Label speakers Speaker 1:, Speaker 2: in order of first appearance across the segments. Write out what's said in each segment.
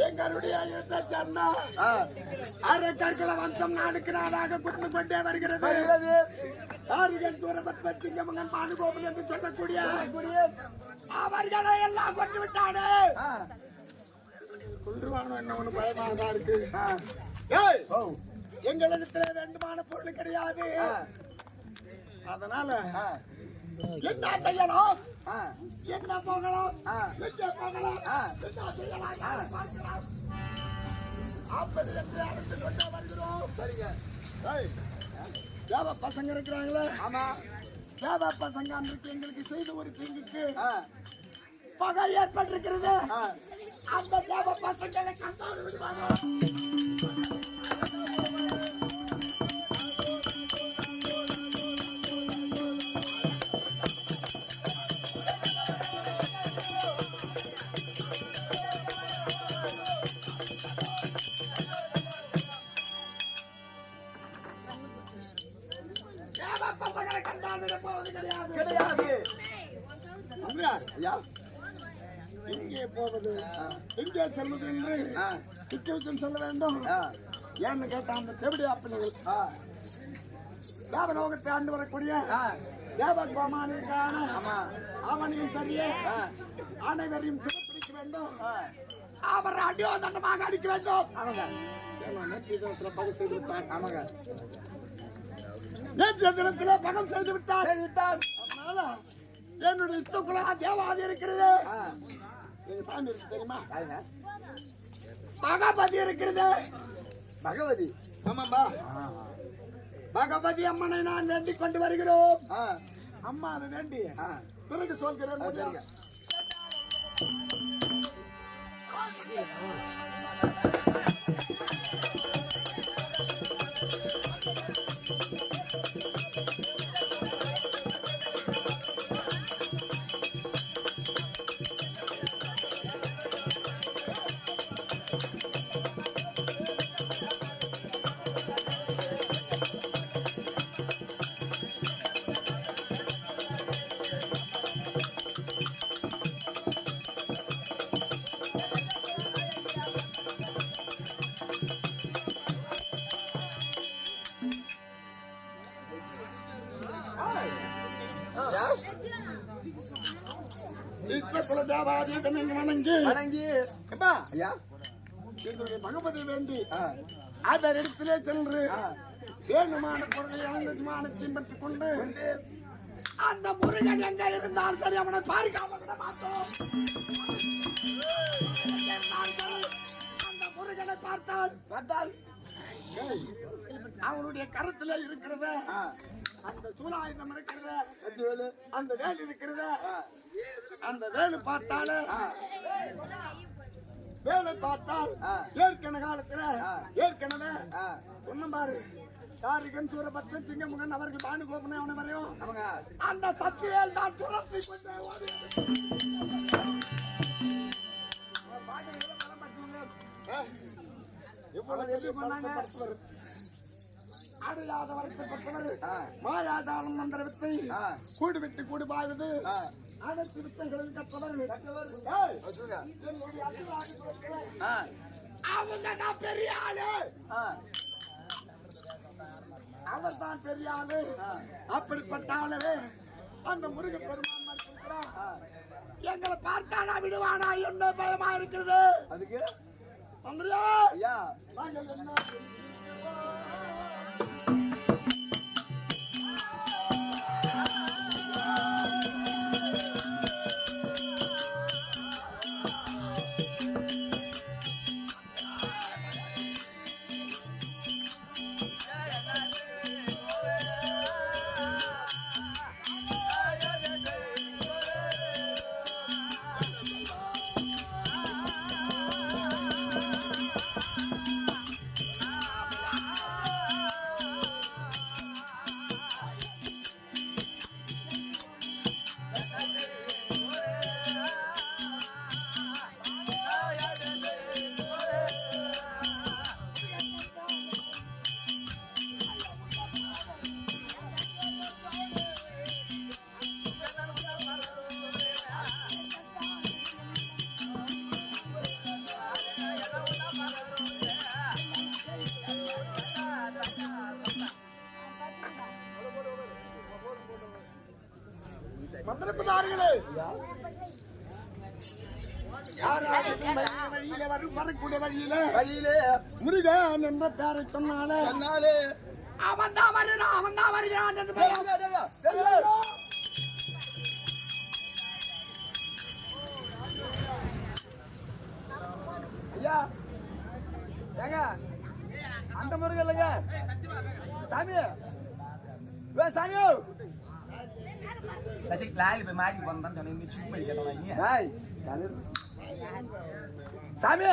Speaker 1: எங்களுடைய அரக்கர்கள வம்சம் நாளுக்கு நாளாக குறைந்து கொண்டே வருகிறது. சிங்கமங்கன் பானுகோபன் என்று சொல்லக்கூடிய அவர்களை எல்லாம் கொண்டு விட்டாடு. கொன்றுவானோ என்ன ஒண்ணு பயமானதா இருக்கு. எங்களிடத்துல வேண்டுமான பொருள் கிடையாது. அதனால என்ன செய்யலாம், என்ன போகலாம், எங்க போகலாம், என்ன செய்யலாம் அப்படி என்று அழைத்து கொண்டு வருகிறோம். தேவ பசங்க இருக்கிறாங்களே, ஆமா தேவ பசங்க அன்றைக்கு எங்களுக்கு செய்த ஒரு தீங்குக்கு பகை ஏற்பட்டிருக்கிறது. அந்த தேவ பசங்களை கண்டால் விடுவாங்க. எங்கே போவது, எங்கே செல்வது என்று சிக்கன் சொல்ல வேண்டும். ஏன்னு கேட்டா அந்த செவிடி அப்பனிகள் தேவலோகத்தை ஆண்டு வரக்கூடிய தேவகுமானுக்கான அவனையும் சரியே அனைவரையும் சிறப்பிடிக்க வேண்டும். அவர் அடியோதண்டமாக அடிக்க வேண்டும். அவங்க பகை செய்து விட்டார். அவங்க நேற்று தினத்திலே பகம் செய்து விட்டார். அதனால என்னுடைய இஷ்டக்குள்ள தேவாதி இருக்கிறது. எங்க சாமி இருக்கு தெரியுமா? பகவதி இருக்கிறது. பகவதி? ஆமாம்பா, பகவதி அம்மனை நான் வேண்டிக் கொண்டு வருகிறோம். அம்மா அதை வேண்டி பிறகு சொல்கிறேன். பகவதி வேண்டி அதர் இடத்திலே சென்று வேணுமான பொருளை அனுமதிமானத்தையும் பெற்றுக் கொண்டு அந்த முருகன் எங்க இருந்தால் சரி அவனை பார்க்காம விட மாட்டோம். அந்த முருகனை பார்த்தால் அவனுடைய கருத்துல இருக்கிறத அந்த சூலாயுதம் இருக்கிறத, அந்த வேல் இருக்கிறத, அந்த வேலு பார்த்தாலே வேலை பார்த்தால் ஏற்கனவே காலத்துல ஏற்கனவே சொன்ன பாரு காரிகன் சூரபத்மன் சிங்கமுகன் அவர்கள் பானுகோபனை அவனை வரையும் அந்த சக்திவேல் தான் துரத்தி கொண்டு அடையாத வரத்தை பெற்றவர் மாயாதாரம் மந்திர வித்தை கூடு விட்டு கூடு பாய்வது அனைத்து வித்தைகளில் கற்றவர். அவங்க தான் பெரிய ஆளு, அவர் தான் பெரிய ஆளு. அப்படிப்பட்ட ஆளவே அந்த முருக பெருமான் எங்களை பார்த்தானா விடுவானா என்ன பயமா இருக்கிறது. அதுக்கு தந்திரியா மந்திரப்பதாரிகளே யாராவது வழியில வரக்கூடிய வழியில முருகன் என்ற பெயரை சொன்னாலே அவன் தான் வருகிறான் என்று
Speaker 2: ஐயா ஏங்க அந்த முருகன் இல்லைங்க சாமி சாமி லாலி போய் மாட்டி போனதான் சொன்னீங்க சும்மா கேட்டோம் சாமி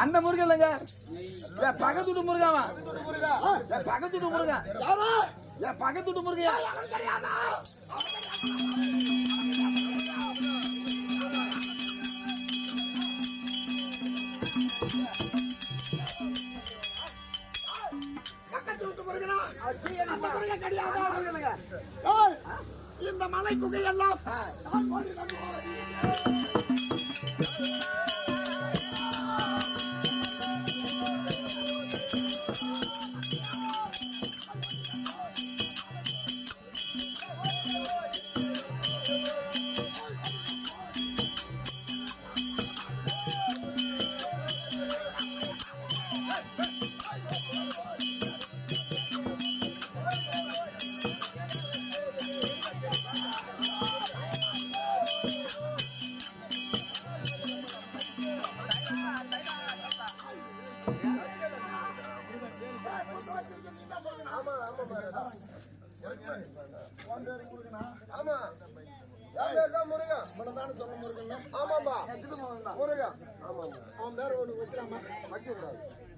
Speaker 2: அந்த முருகன் இல்லைங்க பக்கத்துட்டு முருகாவா பக்கத்துட்டு முருகன் பக்கத்துட்டு முருகையா
Speaker 1: இந்த மலை குகையெல்லாம்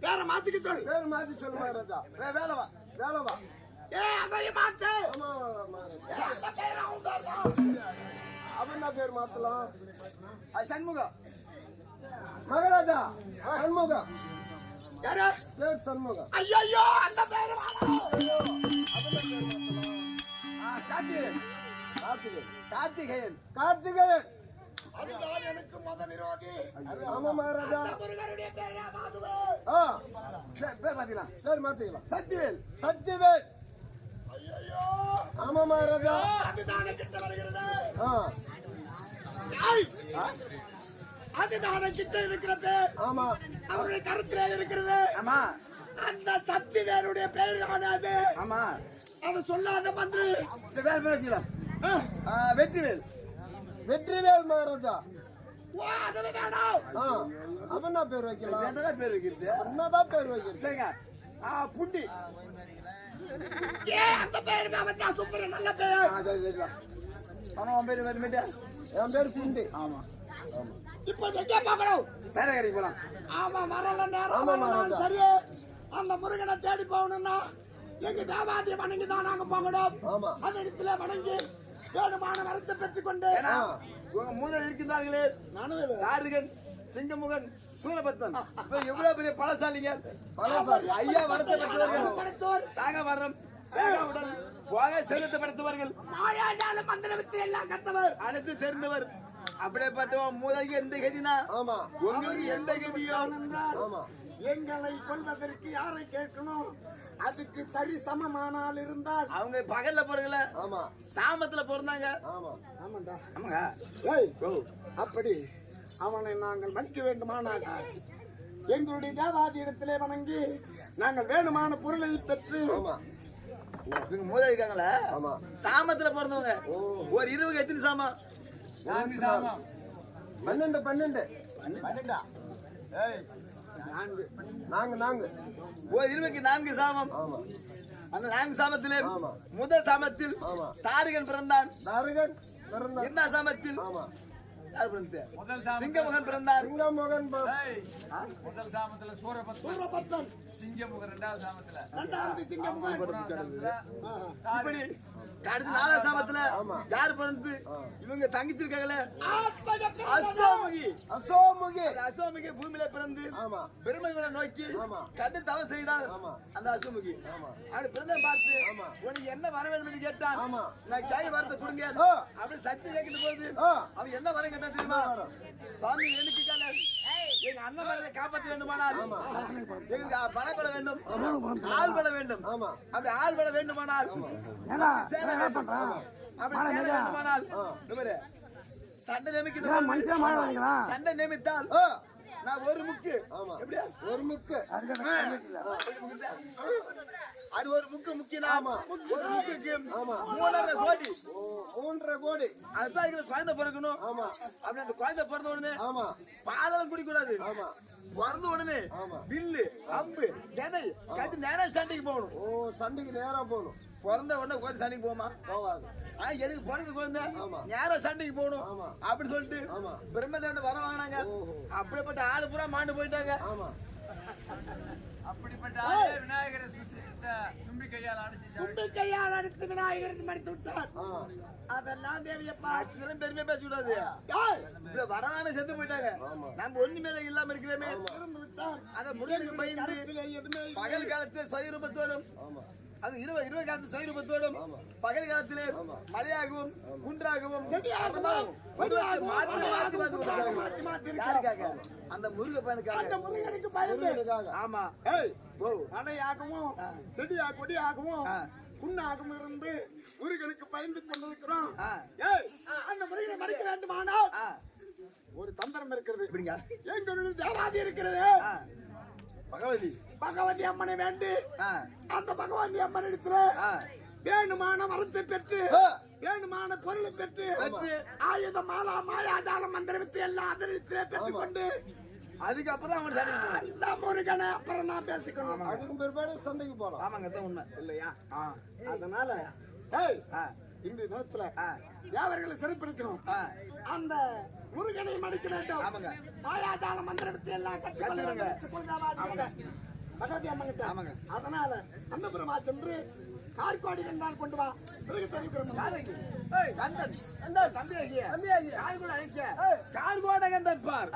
Speaker 1: வேற மாத்திக்க சொல் வேற மாத்தி சொல்லு மகாராஜா வேலவா வேலவா அதையும் மாத்து அவன் என்ன பேர் மாத்தலாம்
Speaker 2: சண்முகம்
Speaker 1: மகாராஜா சண்முகம் யாரு பேர் சண்முகம் ஐயோ அந்த பேர்
Speaker 2: கார்த்திகேயன் கார்த்திகேயன்
Speaker 1: கார்த்திகேயன் அதுதான் எனக்கு மத விரோதி ஆமா மகாராஜா முருகனுடைய பேர்
Speaker 2: பேர் மாத்திக்கலாம்
Speaker 1: பேர் மாத்திக்கலாம்
Speaker 2: சத்திவேல்
Speaker 1: சத்திவேல் ஐயோ ஆமா மகாராஜா அதுதானே கிட்ட வருகிறது அதுதானே கிட்ட இருக்கிற பேர் ஆமா அவருடைய கருத்திலே இருக்கிறது
Speaker 2: ஆமா
Speaker 1: அந்த சத்திவேலுடைய பெயர் காணாது
Speaker 2: ஆமா
Speaker 1: அது சொல்லாத மந்திரி
Speaker 2: பேர் பேசிக்கலாம் வெற்றிவேல்
Speaker 1: வெற்றிவேல் மகாராஜா அதுவே வேணும் அவன் பேர் வைக்கலாம்
Speaker 2: என்னதான் பேர் வைக்கிறது
Speaker 1: என்னதான் பேர் வைக்கிறது
Speaker 2: சரிங்க புண்டி
Speaker 1: அந்த பேர் வச்சா சூப்பர் நல்ல பேர்
Speaker 2: சரி சரிங்களா அவன் பேர் வேறு
Speaker 1: என் பேர் புண்டி
Speaker 2: ஆமா
Speaker 1: இப்போ எங்கே பார்க்கணும்
Speaker 2: சேர கடைக்கு போலாம்
Speaker 1: ஆமா வரல நேரம் சரியே அந்த முருகனை தேடி போகணும்னா எங்க தேவாதிய வணங்கி தான் நாங்க போகணும் அந்த இடத்துல வணங்கி வேணுமான வரத்தை பெற்றுக் கொண்டு
Speaker 2: மூதல் இருக்கின்றார்களே நாருகன் சிங்கமுகன் சூரபத்மன் எவ்வளவு பெரிய பலசாலிங்க ஐயா வரத்தை பெற்றவர்கள் சாக வரம் உடல் போக செலுத்த படுத்தவர்கள்
Speaker 1: மாயாஜால மந்திரத்தை எல்லாம் கத்தவர்
Speaker 2: அனைத்து தெரிந்தவர் அப்படிப்பட்டவன் மூதலுக்கு எந்த கதினா உங்களுக்கு எந்த கதியோ
Speaker 1: எங்களை கொள்வதற்கு யாரை கேட்கணும் அதுக்கு சரி சமமானால் இருந்தால்
Speaker 2: அவங்க பகல்ல போறீங்களா சாமத்துல பிறந்தாங்க
Speaker 1: ஆமாண்டா ஆமாங்க அப்படி அவனை நாங்கள் மதிக்க வேண்டுமானாங்க எங்களுடைய தேவாதி இடத்திலே வணங்கி நாங்கள் வேணுமான பொருளை பெற்று
Speaker 2: மூதல் இருக்காங்களா சாமத்துல பிறந்தவங்க ஒரு 20 எத்தனை சாமம்
Speaker 1: 12 நான்கு
Speaker 2: ஒரு 24 சாமம் அந்த 4 சாமத்திலே முதல் சாமத்தில் தாரகன் பிறந்தான் என்ன சாமத்தில் சிங்கமுகன் பிறந்தார்
Speaker 1: சிங்கமுகன்
Speaker 3: முதல் சாமத்துல சூரபத்மன் சிங்கமுகன் இரண்டாவது சிங்கமுகன்
Speaker 2: இப்படி அடுத்த 4 சாமத்துல யார் பிறந்து இவங்க தங்கிச்சிருக்காங்களே அசோமுகி பூமியில பிறந்து பெருமைகளை நோக்கி கண்டு தவம் செய்தால் அந்த அசோமுகி அப்படி பிறந்த பார்த்து உனக்கு என்ன வர வேண்டும் என்று கேட்டான் நான் கை வரத்தை கொடுங்க அப்படி சக்தி கேட்கிற போது அவன் என்ன வர கேட்டான் தெரியுமா சுவாமி எனக்கு எங்க அண்ணன் மகளை காப்பாற்ற வேண்டுமானால் எங்களுக்கு பல வேண்டும், ஆள் பல வேண்டும். அப்படி ஆள் பல வேண்டுமானால் அப்படி வேண்டுமானால் சண்டை நியமிக்கணும். சண்டை நியமித்தால் நான் ஒரு முக்கு ஒரு முக்கு அது ஒரு முக்கு முக்கியம். ஒரு முக்குக்கு 3.5 கோடி 3.5 கோடி அரசாங்க குழந்தை பிறக்கணும். அப்படி அந்த குழந்தை பிறந்த உடனே பாலம் குடிக்க கூடாது. பிறந்த உடனே வில்லு அம்பு தினை கட்டி நேரம் சண்டைக்கு போகணும். சண்டைக்கு நேரம் போகணும். பிறந்த உடனே குழந்தை சண்டைக்கு போமா போவாது. ஆனா எனக்கு பிறந்த குழந்தை நேரம் சண்டைக்கு போகணும் அப்படின்னு சொல்லிட்டு பிரம்மதேவன் வர வாங்கினாங்க. அப்படிப்பட்ட ஆளு பூரா மாண்டு போயிட்டாங்க.
Speaker 3: அப்படிப்பட்ட விநாயகரை
Speaker 1: தும்பிக்கையால் அடித்து விநாயகருக்கு மடித்து விட்டார். அதெல்லாம் தேவியப்பா
Speaker 2: பெருமையா பேசக்கூடாது. வராம செத்து போயிட்டாங்க. நம்ம ஒண்ணு மேல இல்லாம இருக்கிறமே
Speaker 1: இருந்து விட்டார்.
Speaker 2: அத முருகனுக்கு பயந்து பகல் காலத்துல சுயரூபத்தோடும் அது இரவு காலத்து சுயரூபத்தோடும் பகல் காலத்திலே மலையாகவும் குன்றாகவும் அந்த முருகனுக்கு பயந்து ஆமா
Speaker 1: மலையாகவும் செடியா கொடியாகவும் புண்ணாகவும் இருந்து முருகனுக்கு பயந்து கொண்டிருக்கிறோம். அந்த முருகனை மடிக்க வேண்டுமானால் ஒரு தந்திரம் இருக்கிறது. எங்களுடைய தேவாதி இருக்கிறது. பகவதி அம்மனை வேண்டி அந்த பகவதி அம்மன் இடத்துல வேணுமான வரத்தை பெற்று வேணுமான பொருளை பெற்று ஆயுத மாலா மாயாஜால மந்திரத்தை எல்லாம் அதனிடத்திலே பெற்றுக் கொண்டு
Speaker 2: அதுக்கப்புறம்
Speaker 1: அந்த முருகனை அப்புறம் நான் பேசிக்கணும்.
Speaker 2: அதுக்கு பிற்பாடு சண்டைக்கு போலாம். ஆமாங்க உண்மை
Speaker 1: இல்லையா? அதனால இன்றைய தினத்துல தேவர்களை சிறப்பிக்கணும். அந்த முருகனை மடிக்க வேண்டும். மாயாஜால மந்திரத்தை எல்லாம் கற்றுக்கொள்ளுங்க பகவதி அம்மன். அதனால அந்த பெருமா சென்று கார்கோடி கண்டால் கொண்டு வா.
Speaker 2: கார்கோட கண்டன் பார்.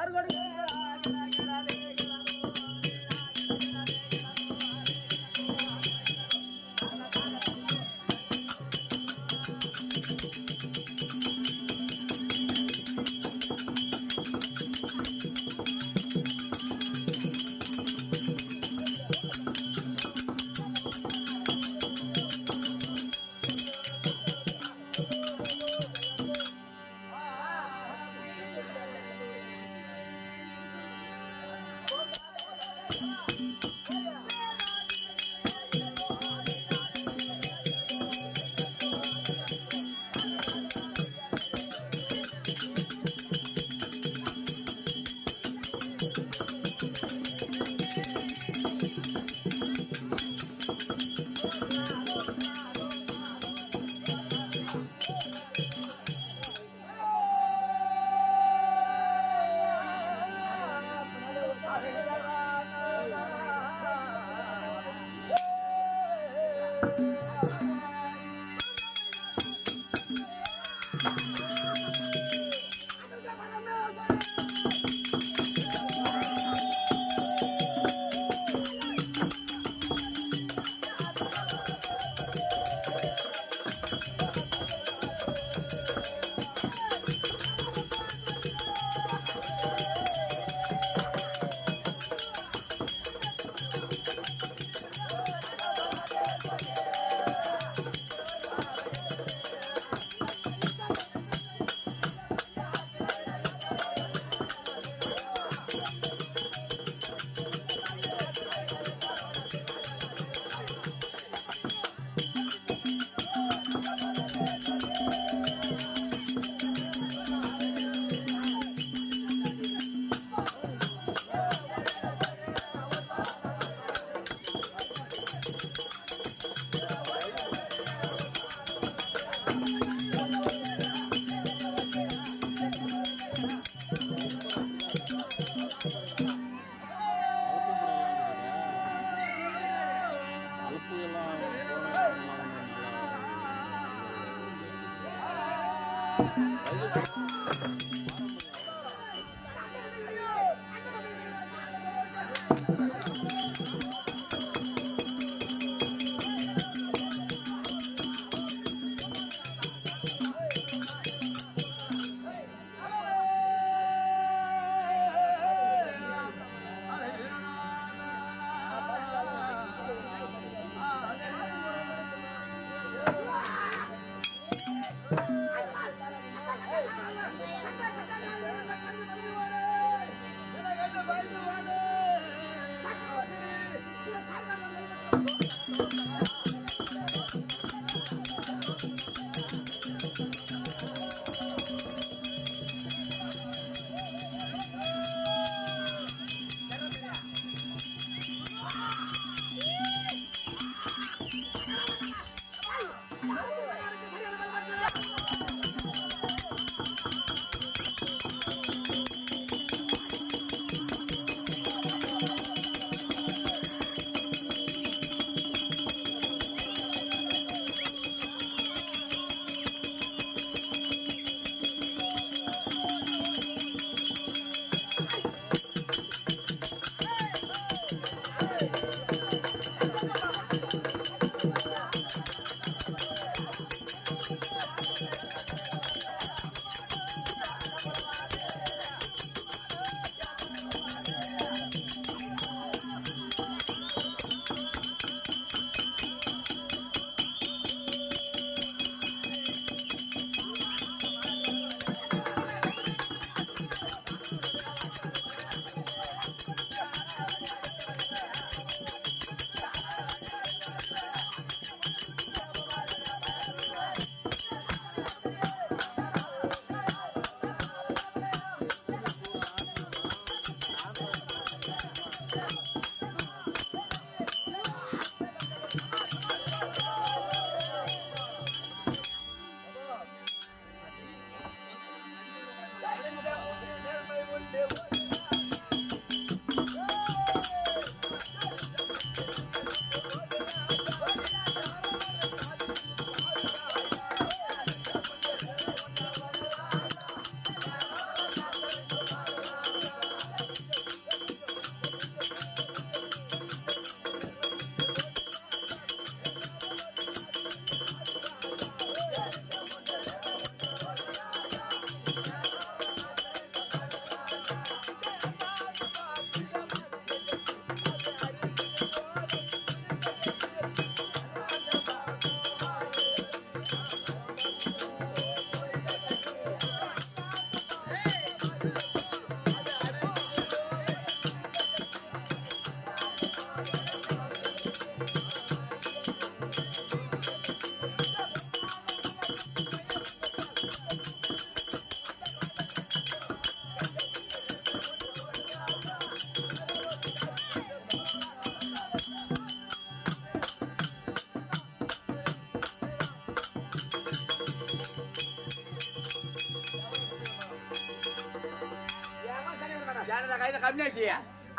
Speaker 2: கையில கம்மியாச்சு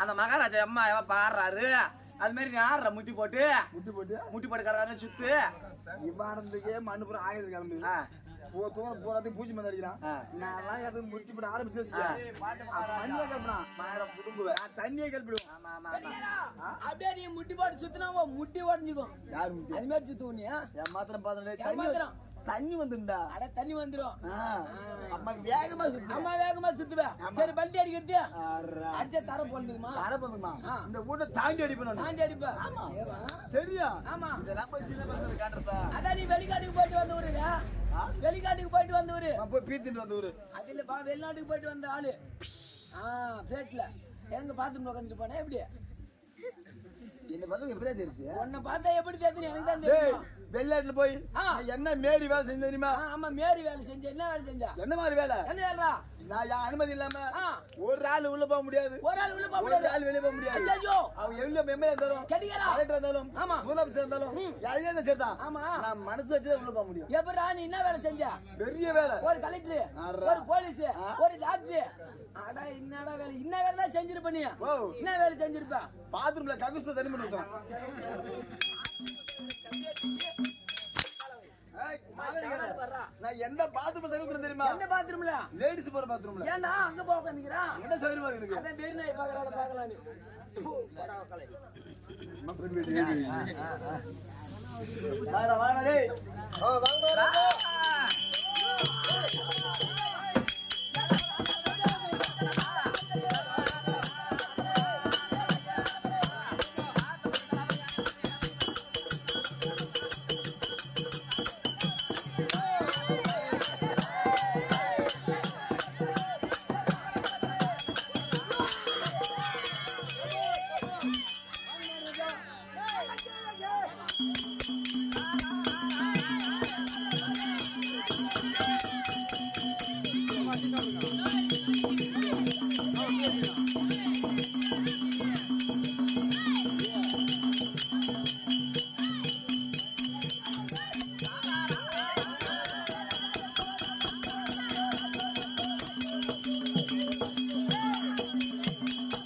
Speaker 2: அந்த மகாராஜா அம்மா எவன் பாடுறாரு அது மாதிரி நீ ஆடுற முட்டி போட்டு கரகார சுத்து
Speaker 1: இவ்வாறதுக்கே மண்ணுப்புறம் ஆயுத கிளம்பு போறதுக்கு பூச்சி மருந்து அடிக்கிறான் நான் எதுவும் முட்டி போட ஆரம்பிச்சு மண்ணில கிளப்பினா புடுங்குவேன் தண்ணியை கிளப்பிடுவோம்
Speaker 4: அப்படியே நீ முட்டி போட்டு சுத்தினா முட்டி உடஞ்சுக்கும்
Speaker 1: யாரு முட்டி
Speaker 4: அது மாதிரி சுத்துவோம் நீ
Speaker 1: என் மாத்திரம் பார்த்தேன் தண்ணி வந்துருந்தா
Speaker 4: அட தண்ணி வந்துரும்
Speaker 1: அம்மா வேகமா சுத்து
Speaker 4: அம்மா வேகமா சுத்துவேன் சரி பல்டி அடிக்கிறது அடிச்ச தர போடுமா
Speaker 1: இந்த வீட்டை தாண்டி அடிப்பேன்
Speaker 4: தாண்டி அடிப்பேன்
Speaker 1: தெரியும்
Speaker 4: ஆமா
Speaker 1: இதெல்லாம் போய் சின்ன பசங்க காட்டுறதா
Speaker 4: அதான் நீ வெளிக்காட்டுக்கு போயிட்டு வந்தவரு வெளிக்காட்டுக்கு போயிட்டு வந்தவரு
Speaker 1: போய் பீத்திட்டு வந்தவரு
Speaker 4: அது இல்லப்பா வெளிநாட்டுக்கு போயிட்டு வந்த ஆளு பிளேட்ல எங்க பாத்ரூம்ல உட்காந்துட்டு போனேன் எப்படி
Speaker 1: என்ன பார்த்தா எப்படியா தெரியுது
Speaker 4: உன்னை பார்த்தா எப்படி தெரியுது எனக்கு தான் தெரியும்
Speaker 1: வெளிநாட்டுல போய் என்ன மேரி வேலை செஞ்ச தெரியுமா
Speaker 4: ஆமா மேரி வேலை செஞ்ச என்ன வேலை செஞ்சா
Speaker 1: என்ன மாதிரி வேலை
Speaker 4: என்ன வேலைடா
Speaker 1: நான் அனுமதி இல்லாம ஒரு ஆள் உள்ள போக முடியாது
Speaker 4: ஒரு ஆள் உள்ள போக முடியாது
Speaker 1: ஒரு ஆள் வெளிய போக முடியாது
Speaker 4: ஐயோ
Speaker 1: அவங்க எவ்வளவு மெம்பர் இருந்தாலும்
Speaker 4: கடிகரா
Speaker 1: கலெக்டர் இருந்தாலும்
Speaker 4: ஆமா
Speaker 1: முதலமைச்சர் இருந்தாலும் யாரையும் தான் சேர்த்தான்
Speaker 4: ஆமா
Speaker 1: நான் மனசு வச்சு உள்ள போக முடியும்
Speaker 4: எப்படா நீ என்ன வேலை செஞ்ச
Speaker 1: பெரிய வேலை
Speaker 4: ஒரு கலெக்டர் ஒரு போலீஸ் ஒரு டாக்டர் அடா என்னடா வேலை என்ன வேலை தான் செஞ்சிருப்ப நீ என்ன வேலை செஞ்சிருப்ப
Speaker 1: பாத்ரூம்ல ககுஸ்த தண்ணி பண்ணி ஊத்துறான் நான் எந்த பாத்ரூம்ல தண்ணி ஊத்துறேன் தெரியுமா
Speaker 4: எந்த பாத்ரூம்ல
Speaker 1: லேடிஸ் போற பாத்ரூம்ல
Speaker 4: ஏன்னா அங்க போக உட்காந்துக்கிறா
Speaker 1: என்ன சௌகரியமா இருக்கு
Speaker 4: அதான் பேரு நாய் பாக்குறால பாக்கலாம் நீ
Speaker 1: வாடா வாடா டேய்
Speaker 2: வாங்க